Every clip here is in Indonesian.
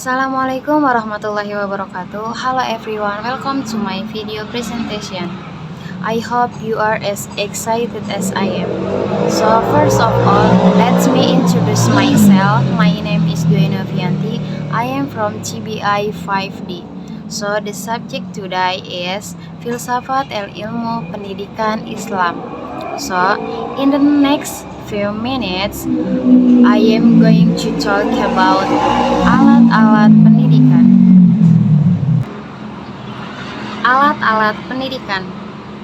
Assalamualaikum warahmatullahi wabarakatuh. Hello everyone, welcome to my video presentation. I hope you are as excited as I am. So first of all, let me introduce myself. My name is Dwi Novianti. I am from TBI 5D. So the subject today is Filsafat Ilmu Pendidikan Islam. So in the next few minutes, I am going to talk about alat-alat pendidikan. Alat-alat pendidikan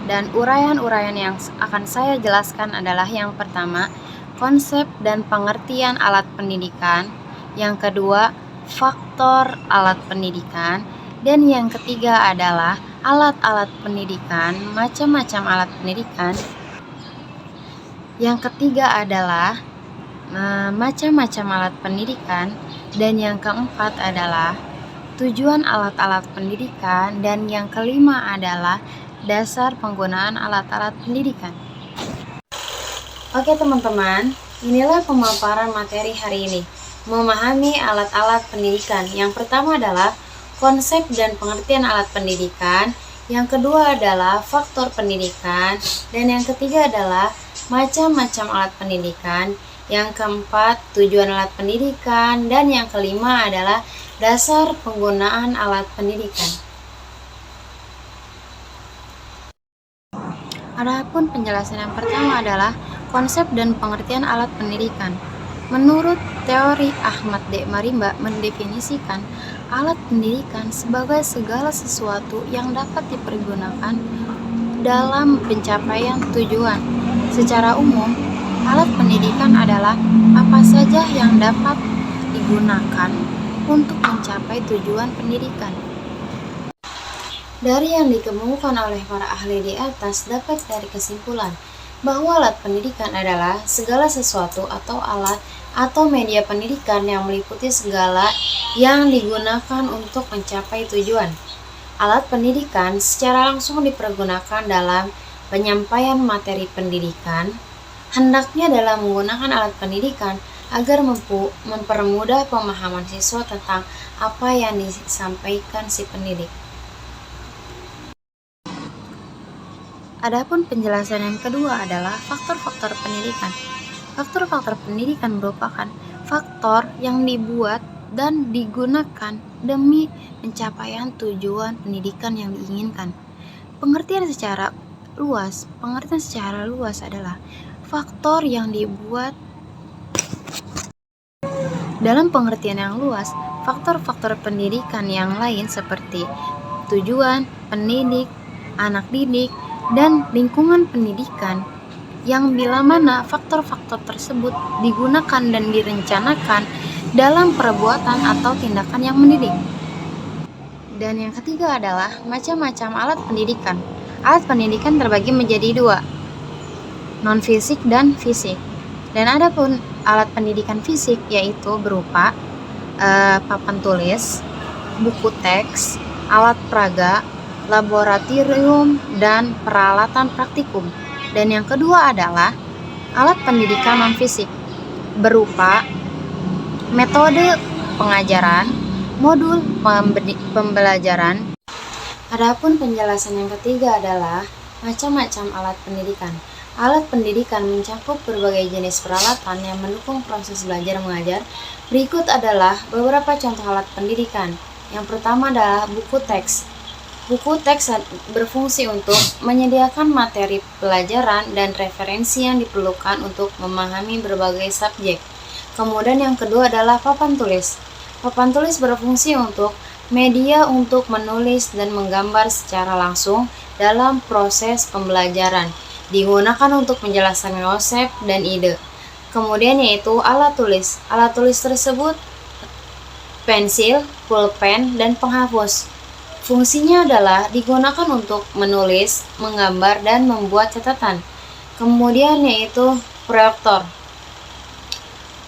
dan uraian-uraian yang akan saya jelaskan adalah yang pertama, konsep dan pengertian alat pendidikan, yang kedua, faktor alat pendidikan, dan yang ketiga adalah alat-alat pendidikan, macam-macam alat pendidikan. Yang ketiga adalah macam-macam alat pendidikan, dan yang keempat adalah tujuan alat-alat pendidikan, dan yang kelima adalah dasar penggunaan alat-alat pendidikan. Oke teman-teman, inilah pemaparan materi hari ini. Memahami alat-alat pendidikan. Yang pertama adalah konsep dan pengertian alat pendidikan, yang kedua adalah faktor pendidikan, dan yang ketiga adalah macam-macam alat pendidikan, yang keempat tujuan alat pendidikan, dan yang kelima adalah dasar penggunaan alat pendidikan. Adapun penjelasan yang pertama adalah konsep dan pengertian alat pendidikan. Menurut teori Ahmad D. Marimba mendefinisikan alat pendidikan sebagai segala sesuatu yang dapat dipergunakan dalam pencapaian tujuan. Secara umum, alat pendidikan adalah apa saja yang dapat digunakan untuk mencapai tujuan pendidikan. Dari yang dikemukakan oleh para ahli di atas dapat dari kesimpulan bahwa alat pendidikan adalah segala sesuatu atau alat atau media pendidikan yang meliputi segala yang digunakan untuk mencapai tujuan. Alat pendidikan secara langsung dipergunakan dalam penyampaian materi pendidikan, hendaknya dalam menggunakan alat pendidikan agar mempermudah pemahaman siswa tentang apa yang disampaikan si pendidik. Adapun penjelasan yang kedua adalah faktor-faktor pendidikan. Faktor-faktor pendidikan merupakan faktor yang dibuat dan digunakan demi pencapaian tujuan pendidikan yang diinginkan. Pengertian secara luas adalah faktor yang dibuat. Dalam pengertian yang luas, faktor-faktor pendidikan yang lain seperti tujuan, pendidik, anak didik, dan lingkungan pendidikan, yang bila mana faktor-faktor tersebut digunakan dan direncanakan dalam perbuatan atau tindakan yang mendidik. Dan yang ketiga adalah macam-macam alat pendidikan. Alat pendidikan terbagi menjadi dua, non-fisik dan fisik. Dan ada pun alat pendidikan fisik, yaitu berupa papan tulis, buku teks, alat peraga, laboratorium, dan peralatan praktikum. Dan yang kedua adalah alat pendidikan non-fisik, berupa metode pengajaran, modul pembelajaran. Adapun penjelasan yang ketiga adalah macam-macam alat pendidikan. Alat pendidikan mencakup berbagai jenis peralatan yang mendukung proses belajar mengajar. Berikut adalah beberapa contoh alat pendidikan. Yang pertama adalah buku teks. Buku teks berfungsi untuk menyediakan materi pelajaran dan referensi yang diperlukan untuk memahami berbagai subjek. Kemudian yang kedua adalah papan tulis. Papan tulis berfungsi untuk media untuk menulis dan menggambar secara langsung dalam proses pembelajaran. Digunakan untuk menjelaskan konsep dan ide. Kemudian yaitu alat tulis. Alat tulis tersebut pensil, pulpen, dan penghapus. Fungsinya adalah digunakan untuk menulis, menggambar, dan membuat catatan. Kemudian yaitu proyektor.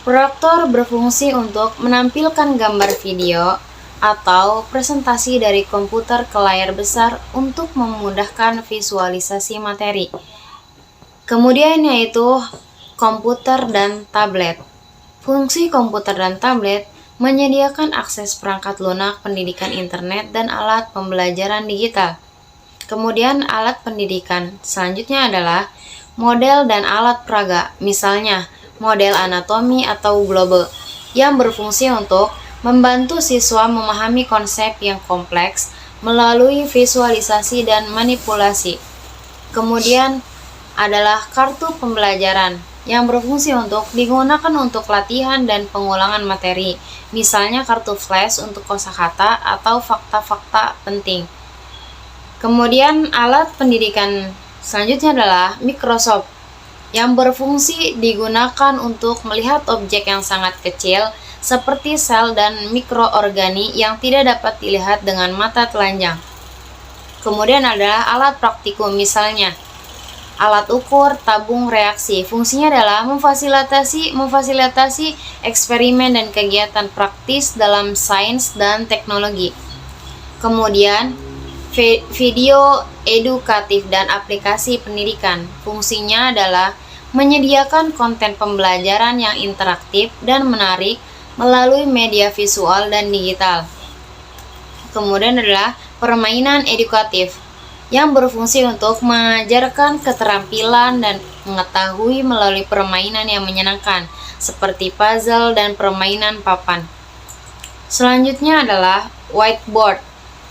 Proyektor berfungsi untuk menampilkan gambar video atau presentasi dari komputer ke layar besar untuk memudahkan visualisasi materi. Kemudian yaitu komputer dan tablet. Fungsi komputer dan tablet menyediakan akses perangkat lunak, pendidikan internet, dan alat pembelajaran digital. Kemudian alat pendidikan selanjutnya adalah model dan alat peraga, misalnya model anatomi atau globe, yang berfungsi untuk membantu siswa memahami konsep yang kompleks melalui visualisasi dan manipulasi. Kemudian adalah kartu pembelajaran yang berfungsi untuk digunakan untuk latihan dan pengulangan materi, misalnya kartu flash untuk kosakata atau fakta-fakta penting. Kemudian alat pendidikan selanjutnya adalah Microsoft yang berfungsi digunakan untuk melihat objek yang sangat kecil seperti sel dan mikroorgani yang tidak dapat dilihat dengan mata telanjang. Kemudian adalah alat praktikum, misalnya alat ukur tabung reaksi. Fungsinya adalah memfasilitasi eksperimen dan kegiatan praktis dalam sains dan teknologi. Kemudian video edukatif dan aplikasi pendidikan. Fungsinya adalah menyediakan konten pembelajaran yang interaktif dan menarik melalui media visual dan digital. Kemudian adalah permainan edukatif yang berfungsi untuk mengajarkan keterampilan dan mengetahui melalui permainan yang menyenangkan, seperti puzzle dan permainan papan. Selanjutnya adalah whiteboard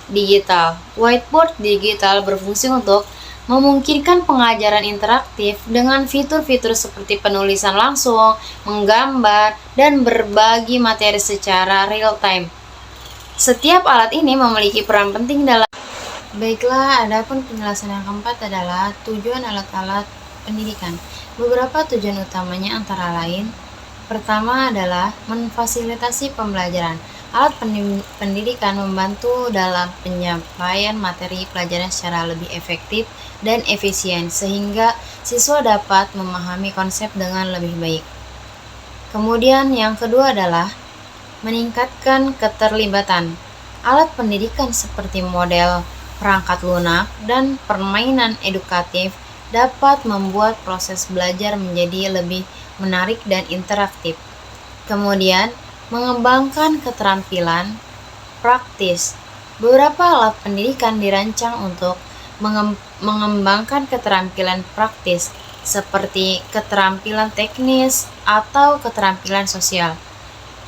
digital. Whiteboard digital berfungsi untuk memungkinkan pengajaran interaktif dengan fitur-fitur seperti penulisan langsung, menggambar, dan berbagi materi secara real-time. Setiap alat ini memiliki peran penting dalam. Baiklah, adapun penjelasan yang keempat adalah tujuan alat-alat pendidikan. Beberapa tujuan utamanya antara lain, pertama adalah memfasilitasi pembelajaran. Alat pendidikan membantu dalam penyampaian materi pelajaran secara lebih efektif dan efisien, sehingga siswa dapat memahami konsep dengan lebih baik. Kemudian yang kedua adalah meningkatkan keterlibatan. Alat pendidikan seperti model perangkat lunak dan permainan edukatif dapat membuat proses belajar menjadi lebih menarik dan interaktif. Kemudian, mengembangkan keterampilan praktis. Beberapa alat pendidikan dirancang untuk mengembangkan keterampilan praktis seperti keterampilan teknis atau keterampilan sosial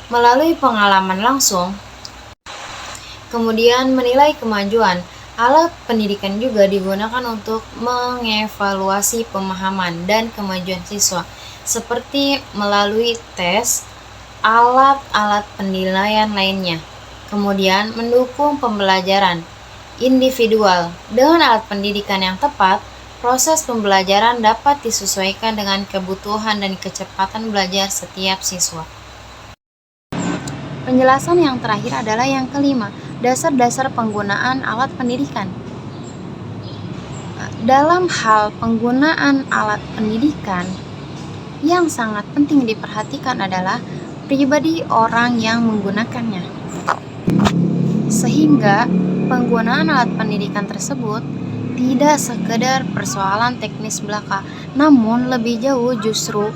melalui pengalaman langsung. Kemudian menilai kemajuan. Alat pendidikan juga digunakan untuk mengevaluasi pemahaman dan kemajuan siswa, seperti melalui tes, alat-alat penilaian lainnya. Kemudian mendukung pembelajaran individual. Dengan alat pendidikan yang tepat, proses pembelajaran dapat disesuaikan dengan kebutuhan dan kecepatan belajar setiap siswa. Penjelasan yang terakhir adalah yang kelima, dasar-dasar penggunaan alat pendidikan. Dalam hal penggunaan alat pendidikan, yang sangat penting diperhatikan adalah pribadi orang yang menggunakannya. Sehingga penggunaan alat pendidikan tersebut tidak sekedar persoalan teknis belaka, namun lebih jauh justru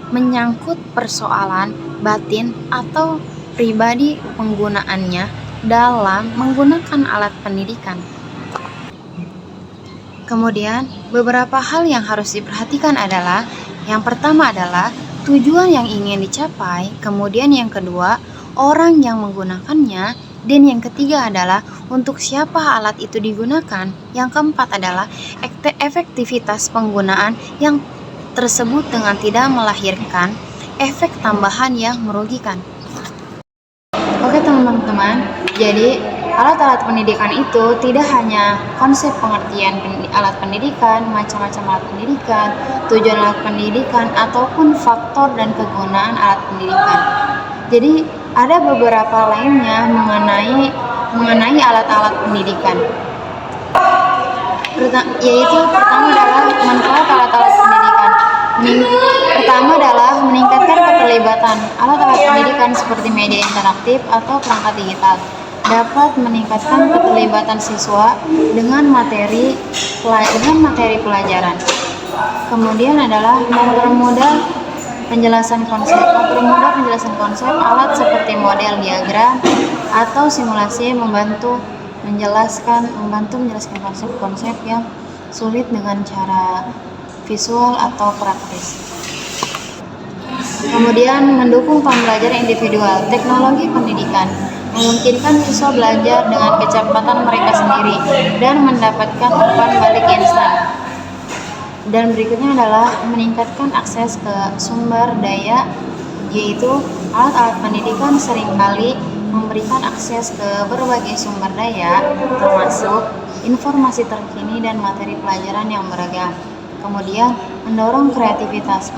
menyangkut persoalan batin atau pribadi penggunaannya dalam menggunakan alat pendidikan. Kemudian, beberapa hal yang harus diperhatikan adalah, yang pertama adalah tujuan yang ingin dicapai, kemudian yang kedua, orang yang menggunakannya, dan yang ketiga adalah untuk siapa alat itu digunakan. Yang keempat adalah efektivitas penggunaan yang tersebut dengan tidak melahirkan efek tambahan yang merugikan. Oke teman-teman, jadi alat-alat pendidikan itu tidak hanya konsep pengertian alat pendidikan, macam-macam alat pendidikan, tujuan alat pendidikan, ataupun faktor dan kegunaan alat pendidikan. Jadi ada beberapa lainnya mengenai alat-alat pendidikan. Yaitu pertama adalah manfaat alat-alat pendidikan. Pertama adalah meningkatkan keterlibatan. Alat-alat pendidikan seperti media interaktif atau perangkat digital dapat meningkatkan keterlibatan siswa dengan materi pelajaran. Kemudian adalah mempermudah Penjelasan konsep, mempermudah penjelasan konsep. Alat seperti model diagram atau simulasi membantu menjelaskan konsep-konsep yang sulit dengan cara visual atau praktis. Kemudian mendukung pembelajaran individual. Teknologi pendidikan memungkinkan siswa belajar dengan kecepatan mereka sendiri dan mendapatkan umpan balik instan. Dan berikutnya adalah meningkatkan akses ke sumber daya, yaitu alat-alat pendidikan seringkali memberikan akses ke berbagai sumber daya, termasuk informasi terkini dan materi pelajaran yang beragam. Kemudian mendorong kreativitas.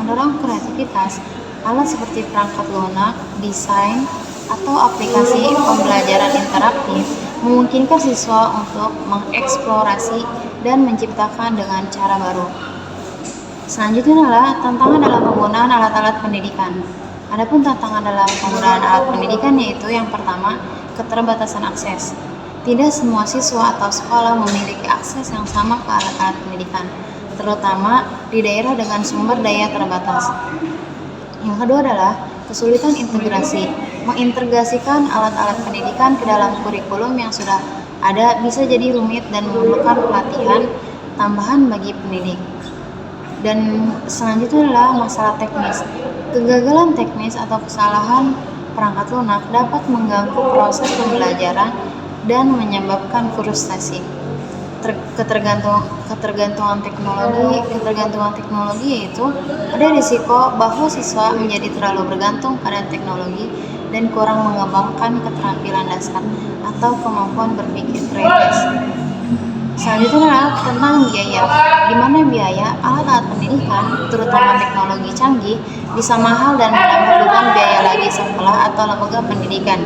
Alat seperti perangkat lunak, desain, atau aplikasi pembelajaran interaktif memungkinkan siswa untuk mengeksplorasi dan menciptakan dengan cara baru. Selanjutnya adalah tantangan dalam penggunaan alat-alat pendidikan. Adapun tantangan dalam penggunaan alat pendidikan yaitu yang pertama, keterbatasan akses. Tidak semua siswa atau sekolah memiliki akses yang sama ke alat-alat pendidikan, terutama di daerah dengan sumber daya terbatas. Yang kedua adalah kesulitan integrasi. Mengintegrasikan alat-alat pendidikan ke dalam kurikulum yang sudah ada bisa jadi rumit dan memerlukan pelatihan tambahan bagi pendidik. Dan selanjutnya adalah masalah teknis. Kegagalan teknis atau kesalahan perangkat lunak dapat mengganggu proses pembelajaran dan menyebabkan frustasi. Ketergantungan teknologi yaitu ada risiko bahwa siswa menjadi terlalu bergantung pada teknologi dan kurang mengembangkan keterampilan dasar atau kemampuan berpikir kritis. Selanjutnya adalah tentang biaya, di mana biaya alat-alat pendidikan, terutama teknologi canggih, bisa mahal dan menambah beban biaya lagi sekolah atau lembaga pendidikan.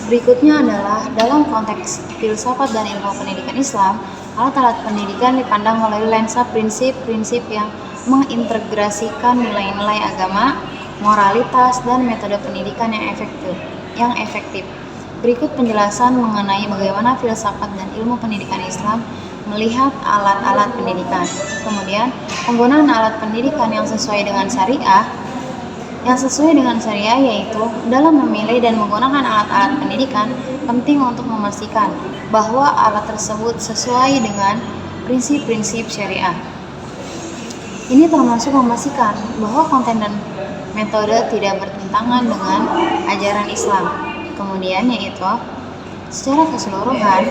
Berikutnya adalah dalam konteks filsafat dan ilmu pendidikan Islam, alat-alat pendidikan dipandang melalui lensa prinsip-prinsip yang mengintegrasikan nilai-nilai agama, moralitas, dan metode pendidikan yang efektif. Berikut penjelasan mengenai bagaimana filsafat dan ilmu pendidikan Islam melihat alat-alat pendidikan. Kemudian, penggunaan alat pendidikan yang sesuai dengan syariah yaitu dalam memilih dan menggunakan alat-alat pendidikan penting untuk memastikan bahwa alat tersebut sesuai dengan prinsip-prinsip syariah. Ini termasuk memastikan bahwa konten dan metode tidak bertentangan dengan ajaran Islam. Kemudian yaitu secara keseluruhan,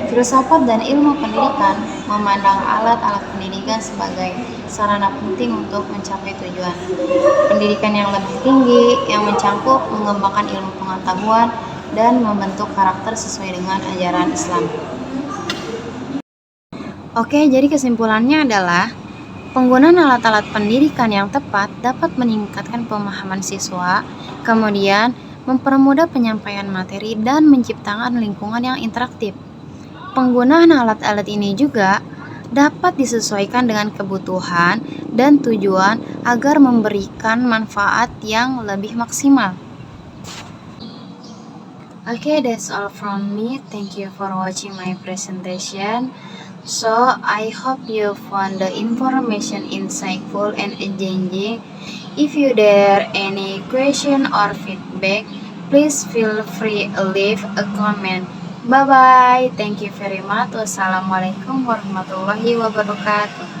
filsafat dan ilmu pendidikan memandang alat-alat pendidikan sebagai sarana penting untuk mencapai tujuan pendidikan yang lebih tinggi, yang mencakup mengembangkan ilmu pengetahuan dan membentuk karakter sesuai dengan ajaran Islam. Oke, jadi kesimpulannya adalah penggunaan alat-alat pendidikan yang tepat dapat meningkatkan pemahaman siswa, kemudian mempermudah penyampaian materi dan menciptakan lingkungan yang interaktif. Penggunaan alat-alat ini juga dapat disesuaikan dengan kebutuhan dan tujuan agar memberikan manfaat yang lebih maksimal. Okay, that's all from me. Thank you for watching my presentation. So, I hope you found the information insightful and engaging. If you there any question or feedback, please feel free to leave a comment. Bye-bye. Thank you very much. Wassalamualaikum warahmatullahi wabarakatuh.